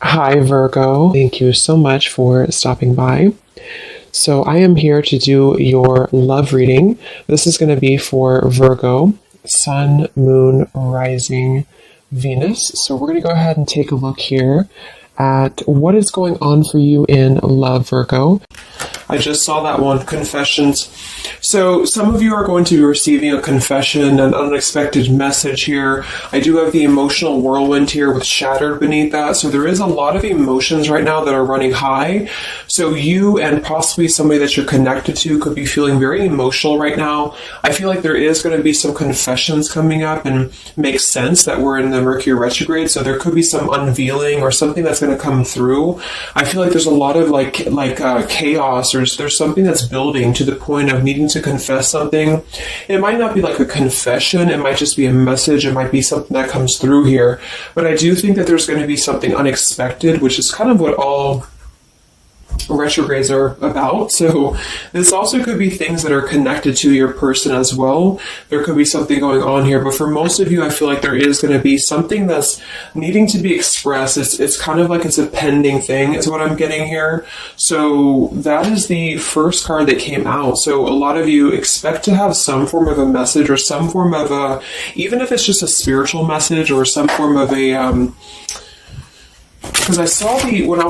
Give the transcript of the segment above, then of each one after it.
Hi, Virgo. Thank you so much for stopping by. So, I am here to do your love reading. This is going to be for Virgo, Sun, Moon, Rising, Venus. So, we're going to go ahead and take a look here at what is going on for you in love, Virgo. I just saw that one, confessions. So some of you are going to be receiving a confession, an unexpected message here. I do have the emotional whirlwind here with shattered beneath that. So there is a lot of emotions right now that are running high. So you and possibly somebody that you're connected to could be feeling very emotional right now. I feel like there is going to be some confessions coming up, and makes sense that we're in the Mercury retrograde. So there could be some unveiling or something that's going to come through. I feel like there's a lot of chaos, or there's something that's building to the point of needing to confess something. It might not be like a confession, it might just be a message, it might be something that comes through here. But I do think that there's going to be something unexpected, which is kind of what all retrogrades are about. So this also could be things that are connected to your person as well. There could be something going on here, but for most of you, I feel like there is going to be something that's needing to be expressed. It's kind of like it's a pending thing is what I'm getting here. So that is the first card that came out. So a lot of you expect to have some form of a message, or some form of a, even if it's just a spiritual message, or some form of a because I saw when I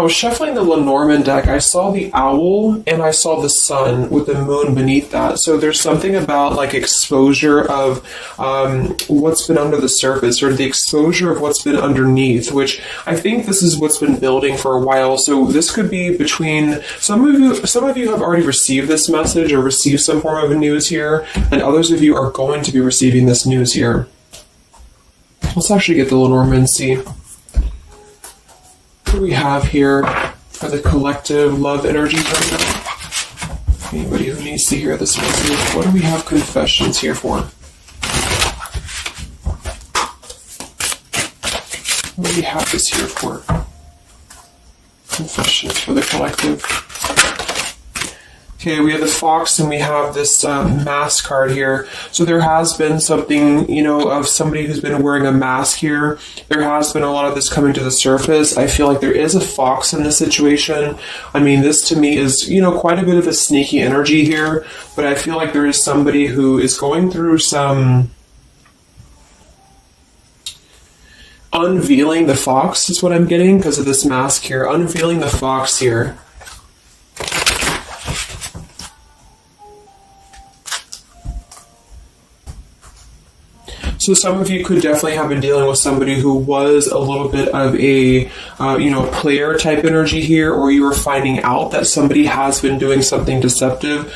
was shuffling the Lenormand deck, I saw the owl and I saw the sun with the moon beneath that. So there's something about like exposure of what's been under the surface, or the exposure of what's been underneath, which I think this is what's been building for a while. So this could be between some of you have already received this message or received some form of news here, and others of you are going to be receiving this news here. Let's actually get the Lenormand and see what we have here for the collective love energy right now. Anybody who needs to hear this message, what do we have confessions here for? What do we have this here for? Confessions for the collective. Okay, we have the fox and we have this mask card here. So there has been something, of somebody who's been wearing a mask here. There has been a lot of this coming to the surface. I feel like there is a fox in this situation. I mean, this to me is, quite a bit of a sneaky energy here. But I feel like there is somebody who is going through some unveiling the fox is what I'm getting because of this mask here. Unveiling the fox here. So some of you could definitely have been dealing with somebody who was a little bit of a, player type energy here, or you were finding out that somebody has been doing something deceptive.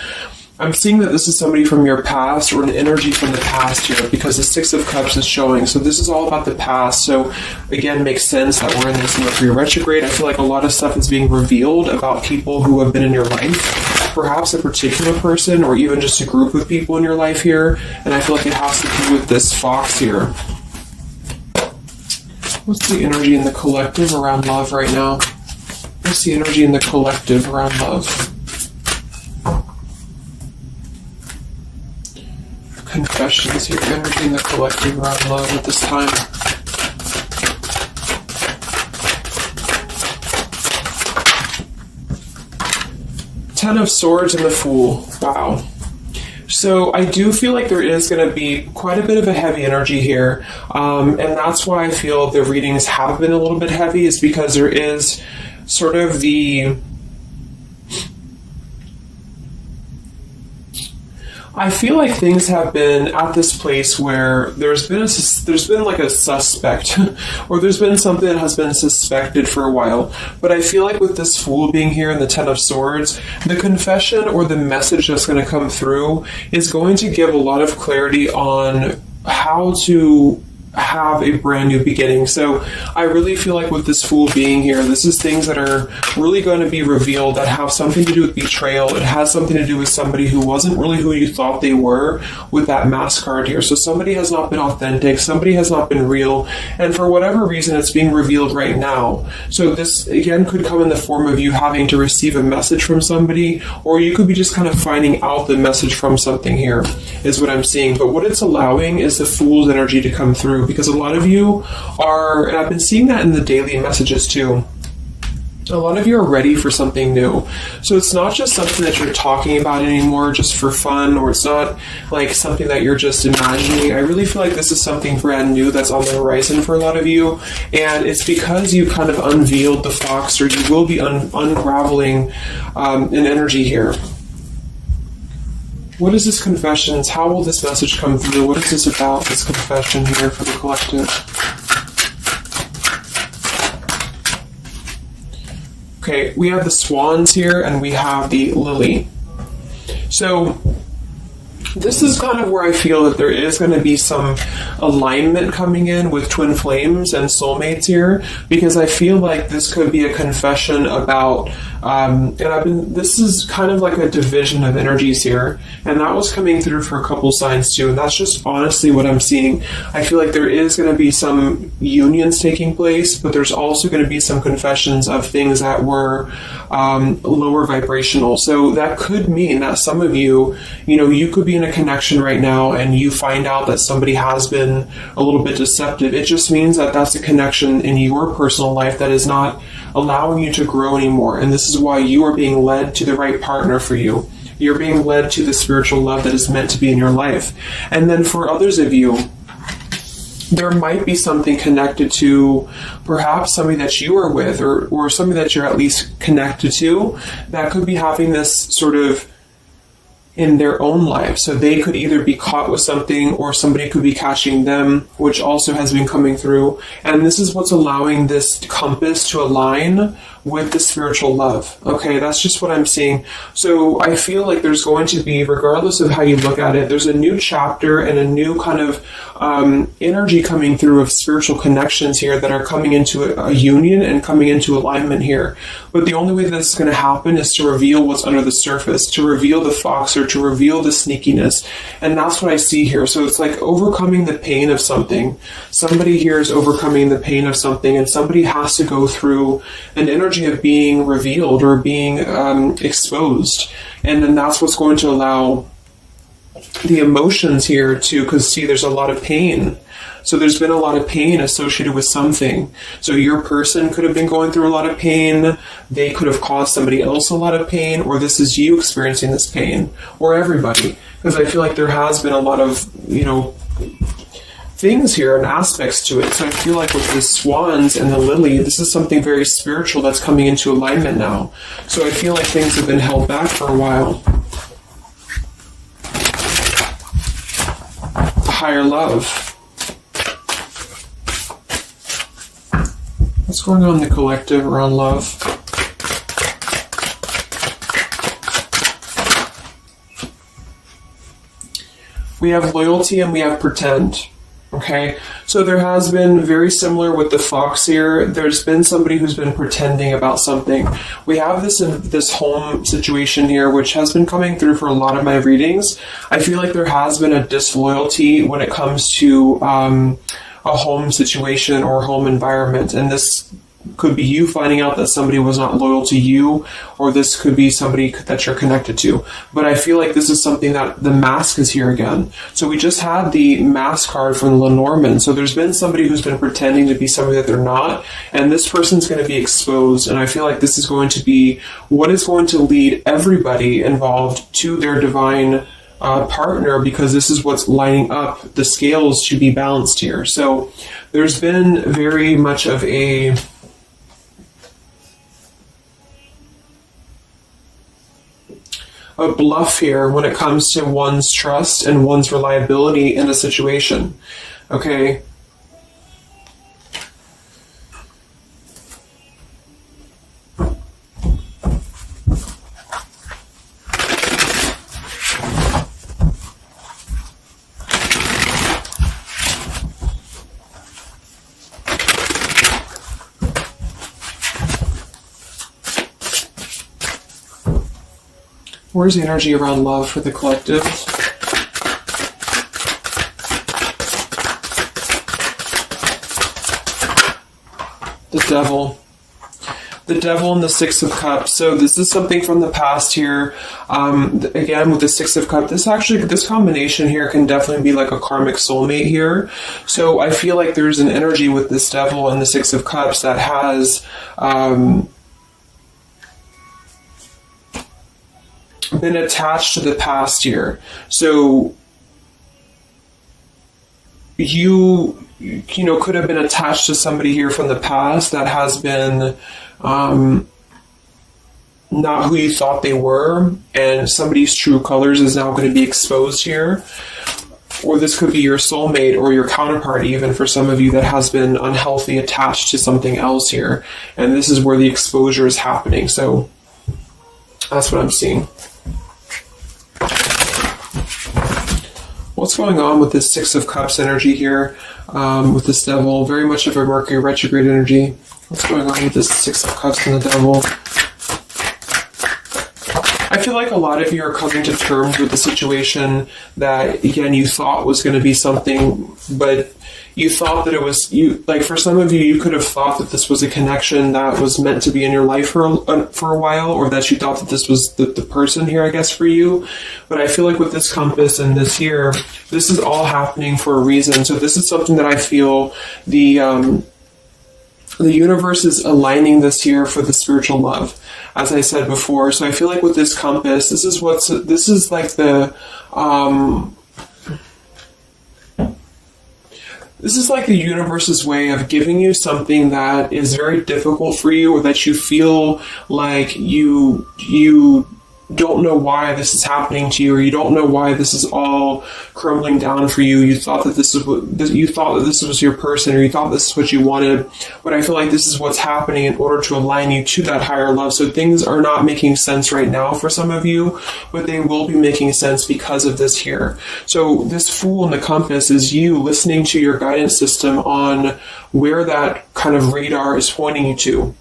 I'm seeing that this is somebody from your past, or an energy from the past here, because the Six of Cups is showing. So this is all about the past. So again, makes sense that we're in this Mercury retrograde. I feel like a lot of stuff is being revealed about people who have been in your life. Perhaps a particular person, or even just a group of people in your life here. And I feel like it has to do with this fox here. What's the energy in the collective around love right now? What's the energy in the collective around love? Confessions here, energy in the collective around love at this time. Ten of Swords and the Fool. Wow. So I do feel like there is going to be quite a bit of a heavy energy here. And that's why I feel the readings have been a little bit heavy, is because there is sort of the... I feel like things have been at this place where there's been like a suspect, or there's been something that has been suspected for a while. But I feel like with this Fool being here and the Ten of Swords, the confession or the message that's going to come through is going to give a lot of clarity on how to have a brand new beginning. So I really feel like with this Fool being here, this is things that are really going to be revealed that have something to do with betrayal. It has something to do with somebody who wasn't really who you thought they were with that mask card here. So somebody has not been authentic, somebody has not been real, and for whatever reason it's being revealed right now. So this again could come in the form of you having to receive a message from somebody, or you could be just kind of finding out the message from something here, is what I'm seeing. But what it's allowing is the Fool's energy to come through, because a lot of you are, and I've been seeing that in the daily messages too, a lot of you are ready for something new. So it's not just something that you're talking about anymore just for fun, or it's not like something that you're just imagining. I really feel like this is something brand new that's on the horizon for a lot of you, and it's because you kind of unveiled the fox, or you will be unraveling an energy here. What is this confessions? How will this message come through? What is this about, this confession here for the collective? Okay, we have the swans here, and we have the lily. So this is kind of where I feel that there is going to be some alignment coming in with twin flames and soulmates here, because I feel like this could be a confession about, this is kind of like a division of energies here, and that was coming through for a couple signs too, and that's just honestly what I'm seeing. I feel like there is going to be some unions taking place, but there's also going to be some confessions of things that were lower vibrational. So that could mean that some of you, you could be in a connection right now and you find out that somebody has been a little bit deceptive. It just means that that's a connection in your personal life that is not allowing you to grow anymore. And this is why you are being led to the right partner for you. You're being led to the spiritual love that is meant to be in your life. And then for others of you, there might be something connected to perhaps somebody that you are with, or somebody that you're at least connected to, that could be having this sort of in their own life. So they could either be caught with something, or somebody could be catching them, which also has been coming through. And this is what's allowing this compass to align with the spiritual love. Okay, that's just what I'm seeing. So I feel like there's going to be, regardless of how you look at it, there's a new chapter and a new kind of energy coming through of spiritual connections here that are coming into a union and coming into alignment here. But the only way that's going to happen is to reveal what's under the surface, to reveal the fox, or to reveal the sneakiness. And that's what I see here. So it's like overcoming the pain of something. Somebody here is overcoming the pain of something, and somebody has to go through an energy of being revealed or being exposed. And then that's what's going to allow the emotions here to, because see, there's a lot of pain. So there's been a lot of pain associated with something. So your person could have been going through a lot of pain. They could have caused somebody else a lot of pain, or this is you experiencing this pain, or everybody. Because I feel like there has been a lot of, things here and aspects to it. So I feel like with the swans and the lily, this is something very spiritual that's coming into alignment now. So I feel like things have been held back for a while. Higher love. What's going on in the collective around love? We have loyalty and we have pretend. Okay, so there has been, very similar with the fox here, there's been somebody who's been pretending about something. We have this home situation here, which has been coming through for a lot of my readings. I feel like there has been a disloyalty when it comes to a home situation or home environment, and this could be you finding out that somebody was not loyal to you, or this could be somebody that you're connected to. But I feel like this is something that the mask is here again. So we just had the mask card from Lenormand. So there's been somebody who's been pretending to be somebody that they're not, and this person's going to be exposed. And I feel like this is going to be what is going to lead everybody involved to their divine partner, because this is what's lining up the scales to be balanced here. So there's been very much of a bluff here when it comes to one's trust and one's reliability in a situation. Okay. Where's the energy around love for the collective? The devil. The Devil and the Six of Cups. So this is something from the past here. Again, with the Six of Cups, this combination here can definitely be like a karmic soulmate here. So I feel like there's an energy with this Devil and the Six of Cups that has been attached to the past here. So you could have been attached to somebody here from the past that has been not who you thought they were, and somebody's true colors is now going to be exposed here. Or this could be your soulmate or your counterpart, even for some of you that has been unhealthy attached to something else here. And this is where the exposure is happening. So that's what I'm seeing. What's going on with this Six of Cups energy here, with this Devil? Very much of a Mercury retrograde energy. What's going on with this Six of Cups and the Devil? I feel like a lot of you are coming to terms with the situation that, again, you thought was going to be something, but you thought that it was, like for some of you, you could have thought that this was a connection that was meant to be in your life for a while, or that you thought that this was the person here, I guess, for you. But I feel like with this compass and this here, this is all happening for a reason. So this is something that I feel the universe is aligning this here for the spiritual love, as I said before. So I feel like with this compass, this is like the universe's way of giving you something that is very difficult for you, or that you feel like you don't know why this is happening to you, or you don't know why this is all crumbling down for you. You thought that this was your person, or you thought this is what you wanted. But I feel like this is what's happening in order to align you to that higher love. So things are not making sense right now for some of you, but they will be making sense because of this here. So this Fool in the compass is you listening to your guidance system on where that kind of radar is pointing you to.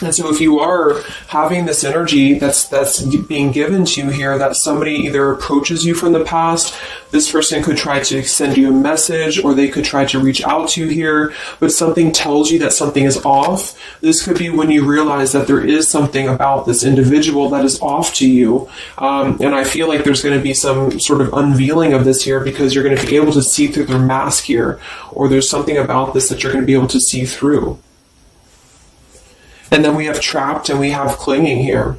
And so if you are having this energy that's being given to you here, that somebody either approaches you from the past, this person could try to send you a message, or they could try to reach out to you here, but something tells you that something is off. This could be when you realize that there is something about this individual that is off to you. And I feel like there's going to be some sort of unveiling of this here, because you're going to be able to see through their mask here, or there's something about this that you're going to be able to see through. And then we have trapped and we have clinging here.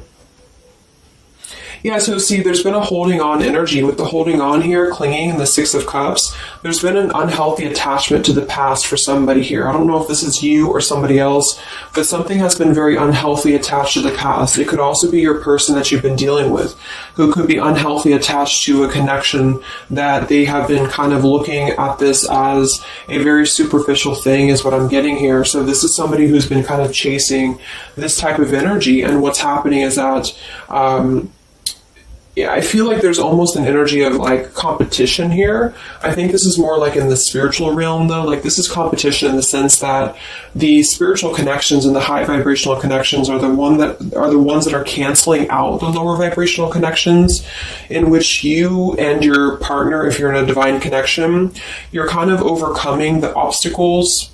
Yeah, so see, there's been a holding on energy with the holding on here, clinging, and the Six of Cups. There's been an unhealthy attachment to the past for somebody here. I don't know if this is you or somebody else, but something has been very unhealthy attached to the past. It could also be your person that you've been dealing with, who could be unhealthy attached to a connection that they have been kind of looking at this as a very superficial thing, is what I'm getting here. So this is somebody who's been kind of chasing this type of energy, and what's happening is that I feel like there's almost an energy of like competition here. I think this is more like in the spiritual realm though. Like this is competition in the sense that the spiritual connections and the high vibrational connections are the ones that are canceling out the lower vibrational connections, in which you and your partner, if you're in a divine connection, you're kind of overcoming the obstacles,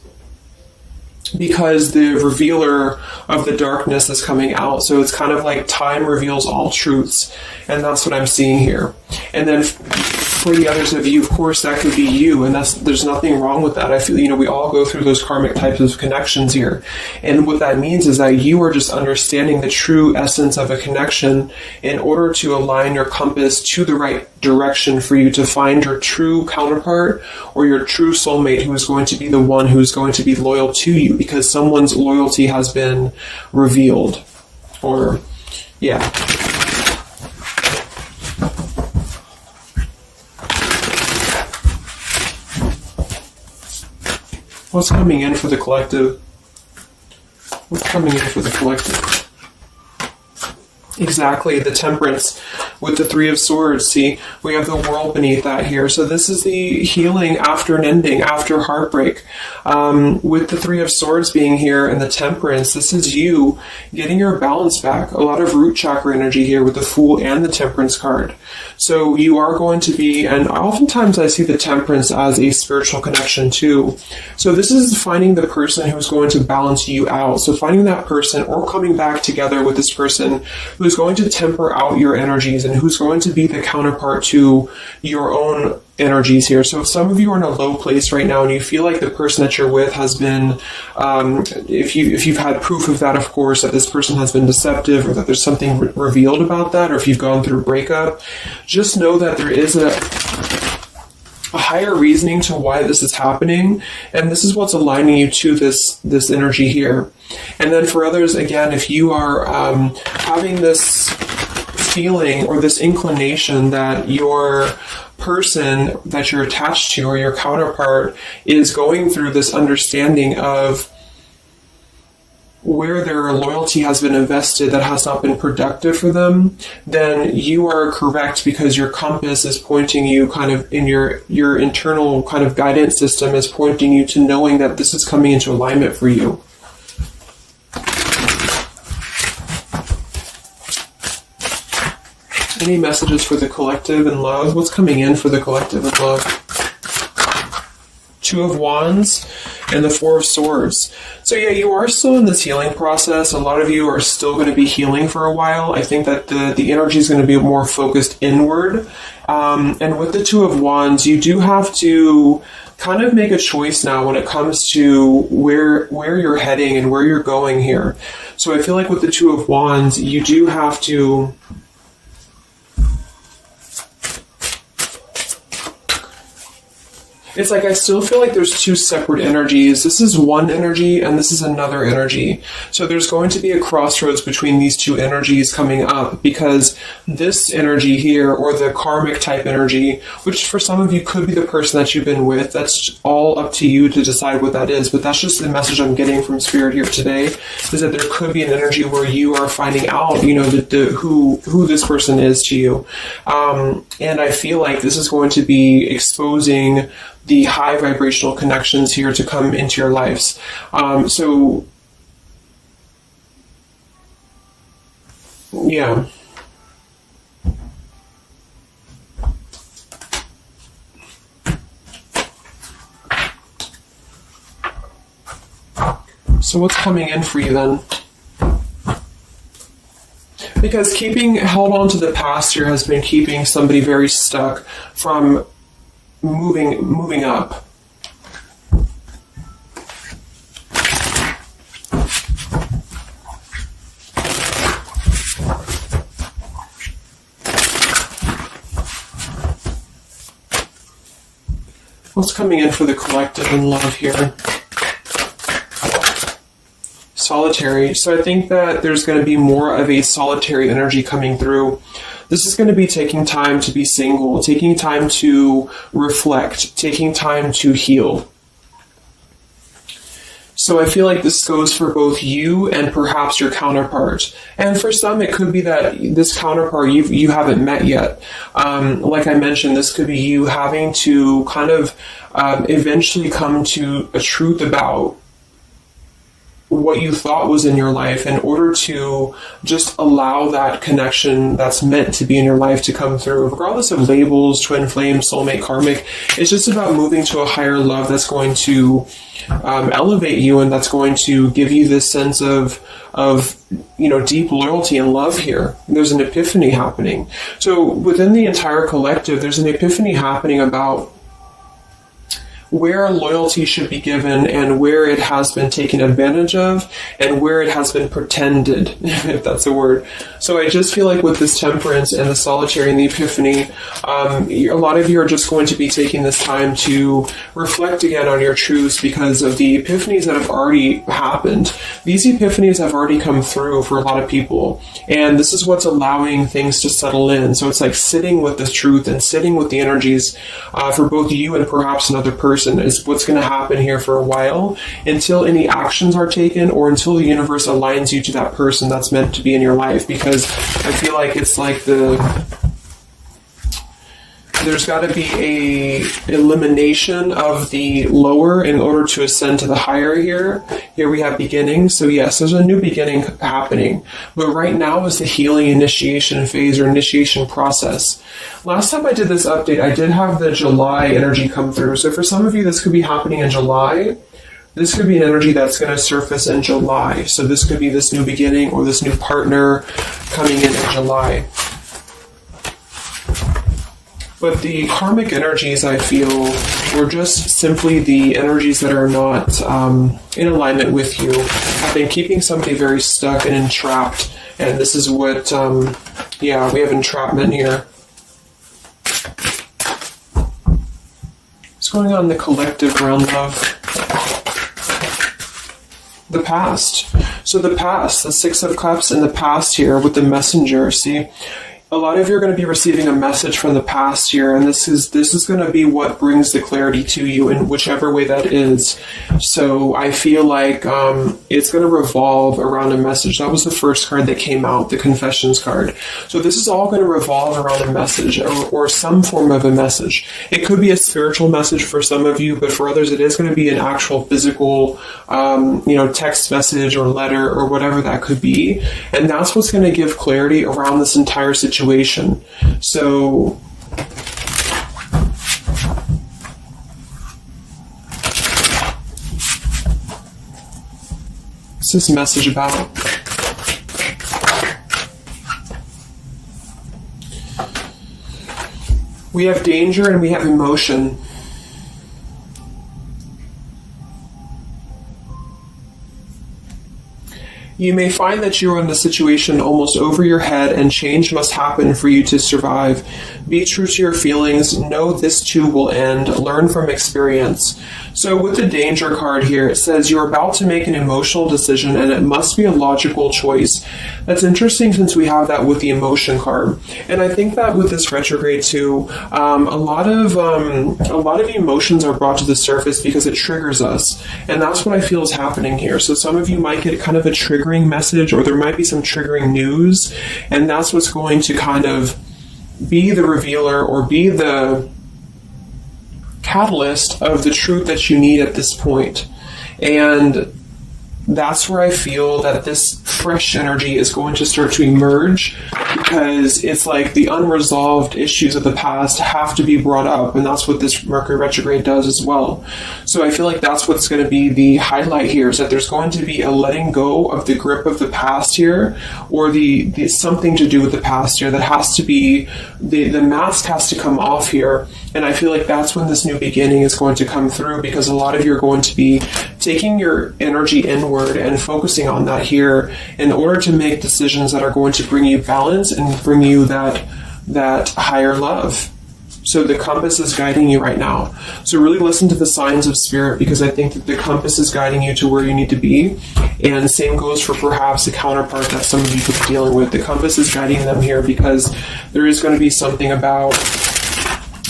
because the revealer of the darkness is coming out. So it's kind of like time reveals all truths, and that's what I'm seeing here. And then for the others of you, of course, that could be you, and there's nothing wrong with that. I feel, we all go through those karmic types of connections here. And what that means is that you are just understanding the true essence of a connection in order to align your compass to the right direction for you to find your true counterpart, or your true soulmate, who is going to be the one who's going to be loyal to you, because someone's loyalty has been revealed. Or, yeah. What's coming in for the collective? What's coming in for the collective? Exactly, the Temperance with the Three of Swords. See, we have the World beneath that here. So this is the healing after an ending, after heartbreak. With the Three of Swords being here and the Temperance, this is you getting your balance back. A lot of root chakra energy here with the Fool and the Temperance card. So you are going to be, and oftentimes I see the Temperance as a spiritual connection too. So this is finding the person who's going to balance you out. So finding that person or coming back together with this person who's going to temper out your energies and who's going to be the counterpart to your own energies here. So if some of you are in a low place right now and you feel like the person that you're with has been, if you've had proof of that, of course, that this person has been deceptive or that there's something revealed about that, or if you've gone through a breakup, just know that there is a higher reasoning to why this is happening, and this is what's aligning you to this energy here. And then for others, again, if you are having this feeling or this inclination that your person that you're attached to or your counterpart is going through this understanding of where their loyalty has been invested that has not been productive for them, then you are correct, because your compass is pointing you kind of in your internal kind of guidance system is pointing you to knowing that this is coming into alignment for you. Any messages for the collective and love? What's coming in for the collective and love? Two of Wands and the Four of Swords. So yeah, you are still in this healing process. A lot of you are still going to be healing for a while. I think that the energy is going to be more focused inward. And with the Two of Wands, you do have to kind of make a choice now when it comes to where you're heading and where you're going here. So I feel like with the Two of Wands, you do have to it's like I still feel like there's two separate energies. This is one energy and this is another energy. So there's going to be a crossroads between these two energies coming up, because this energy here, or the karmic type energy, which for some of you could be the person that you've been with, that's all up to you to decide what that is. But that's just the message I'm getting from Spirit here today, is that there could be an energy where you are finding out, you know, who this person is to you. And I feel like this is going to be exposing the high vibrational connections here to come into your lives. So, yeah. So what's coming in for you then? Because held on to the past here has been keeping somebody very stuck from moving up. What's coming in for the collective and love here? Solitary. So I think that there's going to be more of a solitary energy coming through. This is going to be taking time to be single, taking time to reflect, taking time to heal. So I feel like this goes for both you and perhaps your counterpart. And for some, it could be that this counterpart you haven't met yet. Like I mentioned, this could be you having to kind of eventually come to a truth about what you thought was in your life in order to just allow that connection that's meant to be in your life to come through, regardless of labels, twin flame, soulmate, karmic. It's just about moving to a higher love that's going to elevate you, and that's going to give you this sense of deep loyalty and love here. There's an epiphany happening. So within the entire collective, there's an epiphany happening about where loyalty should be given and where it has been taken advantage of and where it has been pretended, if that's a word. So I just feel like with this Temperance and the Solitary and the Epiphany, a lot of you are just going to be taking this time to reflect again on your truths because of the epiphanies that have already happened. These epiphanies have already come through for a lot of people, and this is what's allowing things to settle in. So it's like sitting with the truth and sitting with the energies for both you and perhaps another person person is what's going to happen here for a while, until any actions are taken or until the universe aligns you to that person that's meant to be in your life. Because I feel like it's like there's got to be a elimination of the lower in order to ascend to the higher here. Here we have beginning. So yes, there's a new beginning happening. But right now is the healing initiation phase or initiation process. Last time I did this update, I did have the July energy come through. So for some of you, this could be happening in July. This could be an energy that's going to surface in July. So this could be this new beginning or this new partner coming in July. But the karmic energies, I feel, were just simply the energies that are not in alignment with you. Have been keeping somebody very stuck and entrapped. And this is what, we have entrapment here. What's going on in the collective realm of the past? So the past, the Six of Cups in the past here with the Messenger, see? A lot of you are going to be receiving a message from the past here, and this is going to be what brings the clarity to you in whichever way that is. So I feel like it's going to revolve around a message. That was the first card that came out, the Confessions card. So this is all going to revolve around a message or some form of a message. It could be a spiritual message for some of you, but for others it is going to be an actual physical, text message or letter or whatever that could be. And that's what's going to give clarity around this entire situation. So what's this message about? We have danger and we have emotion. You may find that you are in a situation almost over your head and change must happen for you to survive. Be true to your feelings. Know this too will end. Learn from experience. So with the danger card here, it says you're about to make an emotional decision and it must be a logical choice. That's interesting since we have that with the emotion card. And I think that with this retrograde too, a lot of emotions are brought to the surface because it triggers us. And that's what I feel is happening here. So some of you might get kind of a triggering message, or there might be some triggering news, and that's what's going to kind of be the revealer or be the catalyst of the truth that you need at this point. And that's where I feel that this fresh energy is going to start to emerge, because it's like the unresolved issues of the past have to be brought up, and that's what this Mercury retrograde does as well. So I feel like that's what's going to be the highlight here, is that there's going to be a letting go of the grip of the past here, or the something to do with the past here that has to be, the mask has to come off here. And I feel like that's when this new beginning is going to come through, because a lot of you are going to be taking your energy inward and focusing on that here in order to make decisions that are going to bring you balance and bring you that higher love. So the compass is guiding you right now. So really listen to the signs of spirit, because I think that the compass is guiding you to where you need to be. And same goes for perhaps a counterpart that some of you could be dealing with. The compass is guiding them here because there is going to be something about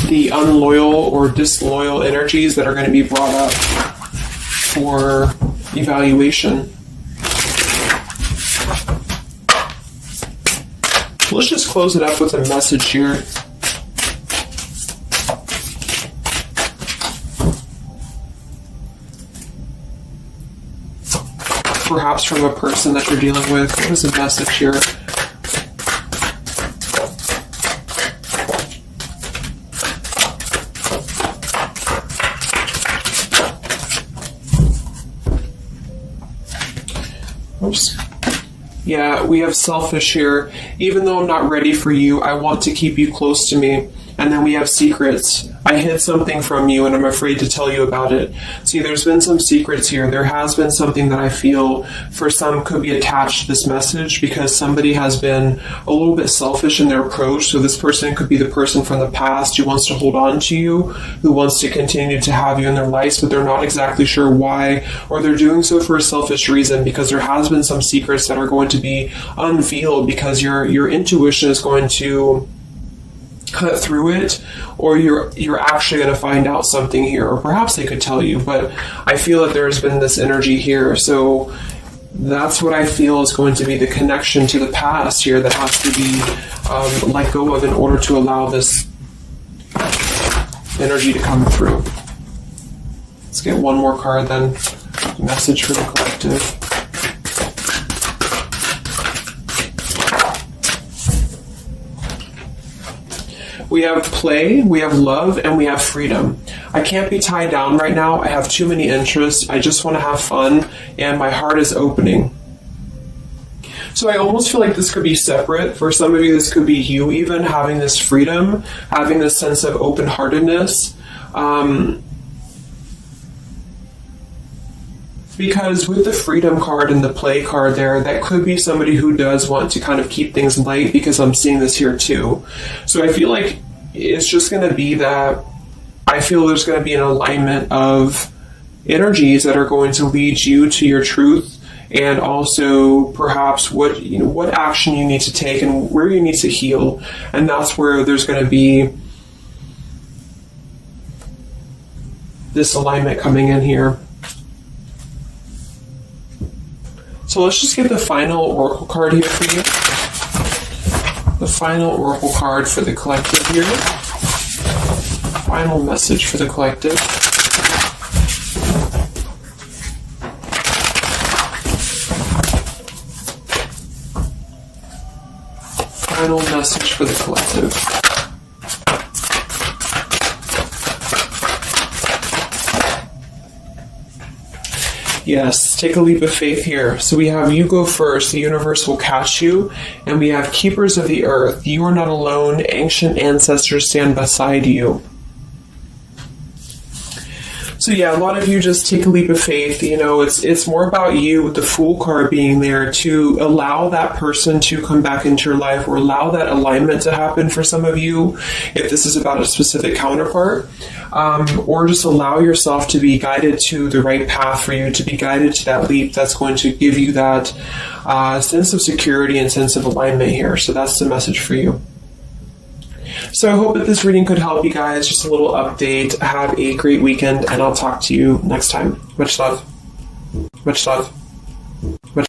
the unloyal or disloyal energies that are going to be brought up for evaluation. Let's just close it up with a message here. Perhaps from a person that you're dealing with. What is the message here? Oops. Yeah, we have selfish here. Even though I'm not ready for you, I want to keep you close to me. And then we have secrets. I hid something from you and I'm afraid to tell you about it. See, there's been some secrets here. There has been something that I feel for some could be attached to this message, because somebody has been a little bit selfish in their approach. So this person could be the person from the past who wants to hold on to you, who wants to continue to have you in their lives, but they're not exactly sure why, or they're doing so for a selfish reason, because there has been some secrets that are going to be unveiled, because your intuition is going to cut through it, or you're actually going to find out something here, or perhaps they could tell you, but I feel that there's been this energy here. So that's what I feel is going to be the connection to the past here that has to be let go of in order to allow this energy to come through. Let's get one more card then. Message for the collective. We have play, we have love, and we have freedom. I can't be tied down right now. I have too many interests. I just want to have fun, and my heart is opening. So I almost feel like this could be separate. For some of you, this could be you even having this freedom, having this sense of open-heartedness. Because with the freedom card and the play card there, that could be somebody who does want to kind of keep things light, because I'm seeing this here too. So I feel like it's just going to be that I feel there's going to be an alignment of energies that are going to lead you to your truth, and also perhaps what action you need to take and where you need to heal. And that's where there's going to be this alignment coming in here. So let's just get the final oracle card here for you. The final oracle card for the collective here. Final message for the collective. Final message for the collective. Yes, take a leap of faith here. So we have you go first, the universe will catch you. And we have keepers of the earth. You are not alone. Ancient ancestors stand beside you. So yeah, a lot of you just take a leap of faith. You know, it's more about you with the Fool card being there to allow that person to come back into your life, or allow that alignment to happen for some of you, if this is about a specific counterpart, or just allow yourself to be guided to the right path for you, to be guided to that leap that's going to give you that sense of security and sense of alignment here. So that's the message for you. So I hope that this reading could help you guys. Just a little update. Have a great weekend, and I'll talk to you next time. Much love. Much love.